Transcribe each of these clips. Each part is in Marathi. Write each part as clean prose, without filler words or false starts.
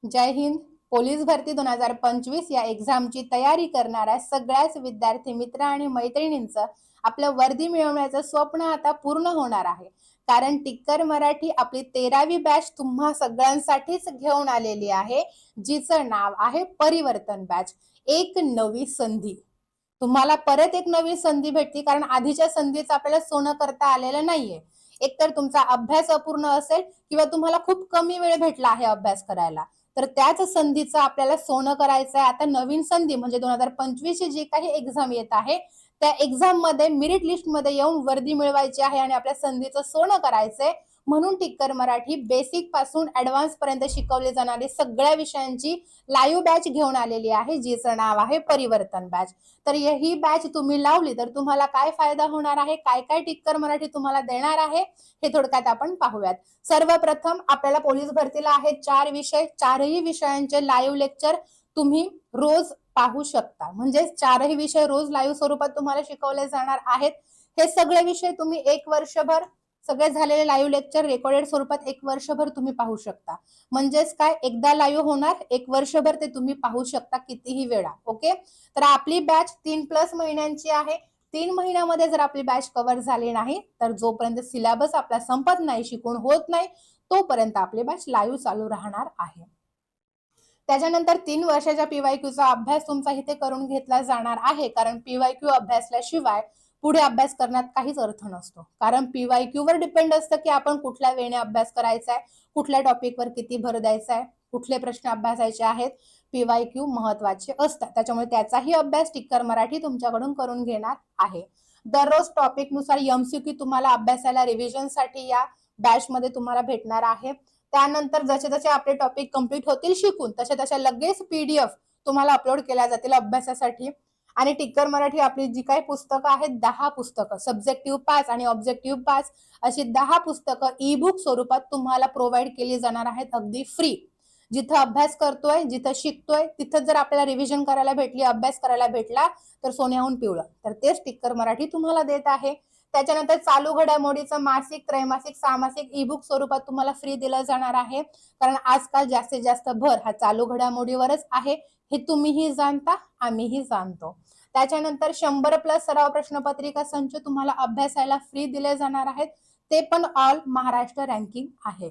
जय हिंद. पोलीस भरती 2025 या एक्झामची तयारी करणाऱ्या सगळ्याच विद्यार्थी मित्र आणि मैत्रिणींचं आपलं वर्दी मिळवण्याचं स्वप्न आता पूर्ण होणार आहे. कारण टिक्कर मराठी आपली 13वी बॅच तुम्हा सगळ्यांसाठीच घेऊन आलेली आहे, जिचं नाव आहे परिवर्तन बॅच. एक नवी संधी. तुम्हाला परत एक नवी संधी भेटली, कारण आधीच्या संधीचं आपल्याला सोनं करता आलेलं नाहीये. एकतर तुमचा अभ्यास अपूर्ण असेल किंवा तुम्हाला खूप कमी वेळ भेटला आहे अभ्यास करायला, तर त्याच संधीचं आपल्याला सोनं करायचं आहे. आता नवीन संधी म्हणजे 2025 ची जी काही एक्झाम येत आहे, त्या एक्झाम मध्ये मेरिट लिस्ट मध्ये येऊन वर्दी मिळवायची आहे आणि आपल्या संधीचं सोनं करायचंय. म्हणून टिक्कर मराठी बेसिक पासून ऍडव्हान्स पर्यंत शिकवली जाणारी सगळ्या विषयांची लाईव्ह बॅच घेऊन आलेली आहे, जिचं नाव आहे परिवर्तन बॅच. तर ही बॅच तुम्ही लावली तर तुम्हाला काय फायदा होणार आहे, काय काय टिक्कर मराठी तुम्हाला देणार आहे, हे थोडक्यात आपण पाहूयात. सर्वप्रथम आपल्याला पोलीस भरतीला आहेत 4 विषय. 4ही विषयांचे लाईव्ह लेक्चर तुम्ही रोज पाहू शकता. म्हणजे 4ही विषय रोज लाईव्ह स्वरूपात तुम्हाला शिकवले जाणार आहेत. हे सगळे विषय तुम्ही एक वर्षभर सगळे झालेले लाईव्ह लेक्चर रेकॉर्डेड स्वरूपात एक वर्षभर तुम्ही पाहू शकता. म्हणजेच काय, एकदा लाईव्ह होणार, एक वर्षभर ते तुम्ही पाहू शकता कितीही वेळा. ओके. तर आपली बॅच 3+ महिन्यांची आहे. 3 महिन्यामध्ये जर आपली बॅच कव्हर झाली नाही, तर जोपर्यंत सिलेबस आपला संपत नाही, शिकून होत नाही, तोपर्यंत आपली बॅच लाईव्ह चालू राहणार आहे. त्याच्यानंतर 3 वर्षाच्या पीवायक्यूचा अभ्यास तुमचा इथे करून घेतला जाणार आहे, कारण पीवायक्यू अभ्यासल्याशिवाय पुढे अभ्यास करण्यात काहीच अर्थ नसतो. कारण पीवायक्यू वर डिपेंड असतं की आपण कुठल्या वेळेने अभ्यास करायचा आहे, कुठल्या टॉपिकवर किती भर द्यायचा आहे, कुठले प्रश्न अभ्यासायचे आहेत. पीवायक्यू महत्वाचे असतात, त्याच्यामुळे त्याचाही अभ्यास टिक्कर मराठी तुमच्याकडून करून घेणार आहे. दररोज टॉपिक नुसार एमसीक्यू तुम्हाला अभ्यासाला रिव्हिजनसाठी या बॅच मध्ये तुम्हाला भेटणार आहे. त्यानंतर जसे जसे आपले टॉपिक कंप्लीट होतील शिकून, तसे तसे लगेच पीडीएफ तुम्हाला अपलोड केल्या जातील अभ्यासासाठी. आणि टिक्कर मराठी आपली जी काही पुस्तकं आहेत, 10 पुस्तकं, सब्जेक्टिव्ह 5 आणि ऑब्जेक्टिव्ह 5 अशी 10 पुस्तकं ई बुक स्वरूपात तुम्हाला प्रोव्हाइड केली जाणार आहेत, अगदी फ्री. जिथं अभ्यास करतोय, जिथं शिकतोय, तिथं जर आपल्याला रिव्हिजन करायला भेटली, अभ्यास करायला भेटला, तर सोन्याहून पिवळं. तर तेच टिक्कर मराठी तुम्हाला देत आहे. त्याच्यानंतर चालू घडामोडीचं मासिक, त्रैमासिक, सामासिक ई बुक स्वरूपात तुम्हाला फ्री दिलं जाणार आहे. कारण आजकाल जास्तीत जास्त भर हा चालू घडामोडीवरच आहे, हे तुम्हीही जाणता, आम्हीही जाणतो. त्याच्यानंतर 100+ सराव प्रश्नपत्रिका संच तुम्हाला अभ्यासाला फ्री दिले जाणार आहेत, ते पण ऑल महाराष्ट्र रँकिंग आहे.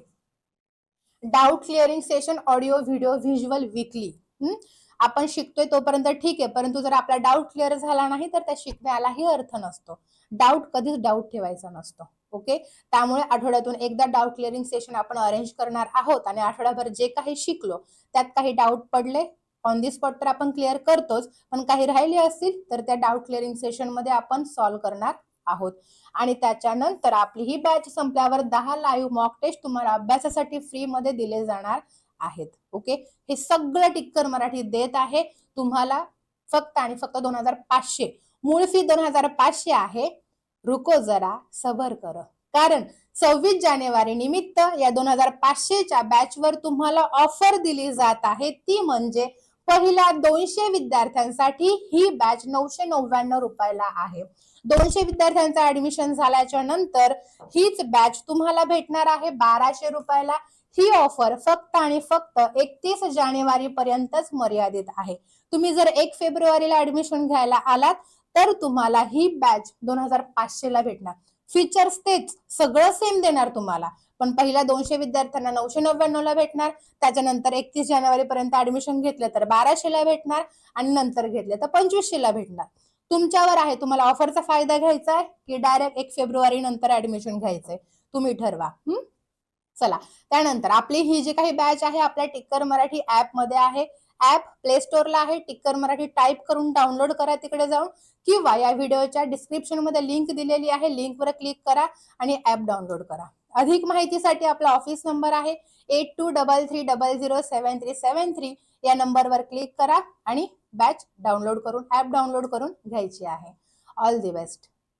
Doubt clearing session, audio, video, visual weekly. आपण शिकतोय तोपर्यंत ठीक आहे, परंतु जर आपला डाऊट क्लिअर झाला नाही, तर त्या शिकण्यालाही अर्थ नसतो. डाऊट कधीच डाऊट ठेवायचा नसतो. ओके. त्यामुळे आठवड्यातून एकदा डाऊट क्लिअरिंग सेशन आपण अरेंज करणार आहोत आणि आठवड्याभर जे काही शिकलो, त्यात काही डाऊट पडले ऑन दी स्पॉट तर आपण क्लिअर करतोच, पण काही राहिले असतील तर त्या डाऊट क्लिअरिंग सेशन मध्ये आपण सॉल्व्ह करणार आहोत. आणि त्याच्यानंतर आपली ही बॅच संपल्यावर 10 लाईव्ह मॉक टेस्ट तुम्हाला अभ्यासासाठी फ्री मध्ये दिले जाणार आहेत. ओके. हे सगळं टिक्कर मराठी देत आहे तुम्हाला फक्त आणि फक्त 2500. मूळ फी 2500 आहे. रुको जरा सबर कर, कारण 26 जानेवारी निमित्त या 2500च्या बॅचवर तुम्हाला ऑफर दिली जात आहे. ती म्हणजे पहिल्या 200 विद्यार्थ्यांसाठी ही बॅच 999 रुपयाला आहे. 200 विद्यार्थ्यांचा ऍडमिशन झाल्याच्या नंतर हीच बॅच तुम्हाला भेटणार आहे 1200 रुपयाला. ही ऑफर फक्त आणि फक्त 31 जानेवारी पर्यंतच मर्यादित आहे. तुम्ही जर 1 फेब्रुवारीला ऍडमिशन घ्यायला आलात, तर तुम्हाला ही बॅच 2500 ला भेटणार. फीचर्स तेच, सगळं सेम देणार तुम्हाला, पण पहिल्या 200 विद्यार्थ्यांना 999 ला भेटणार. त्याच्यानंतर 31 जानेवारी पर्यंत ऍडमिशन घेतलं तर 1200 ला भेटणार आणि नंतर घेतले तर 2500 ला भेटणार. तुमच्यावर आहे, तुम्हाला ऑफरचा फायदा घ्यायचा आहे की डायरेक्ट 1 फेब्रुवारी नंतर ऍडमिशन घ्यायचंय, तुम्ही ठरवा. चला, त्यानंतर आपली ही जी काही बॅच आहे आपल्या टिक्कर मराठी ऍप मध्ये आहे. ऍप प्ले स्टोरला आहे, टिक्कर मराठी टाईप करून डाउनलोड करा तिकडे जाऊन, किंवा या व्हिडिओच्या डिस्क्रिप्शन मध्ये लिंक दिलेली आहे, लिंकवर क्लिक करा आणि ऍप डाउनलोड करा. अधिक माहितीसाठी आपला ऑफिस नंबर आहे 8233007373. या नंबरवर क्लिक करा आणि बॅच डाउनलोड करून, ऍप डाउनलोड करून घ्यायची आहे. All the best.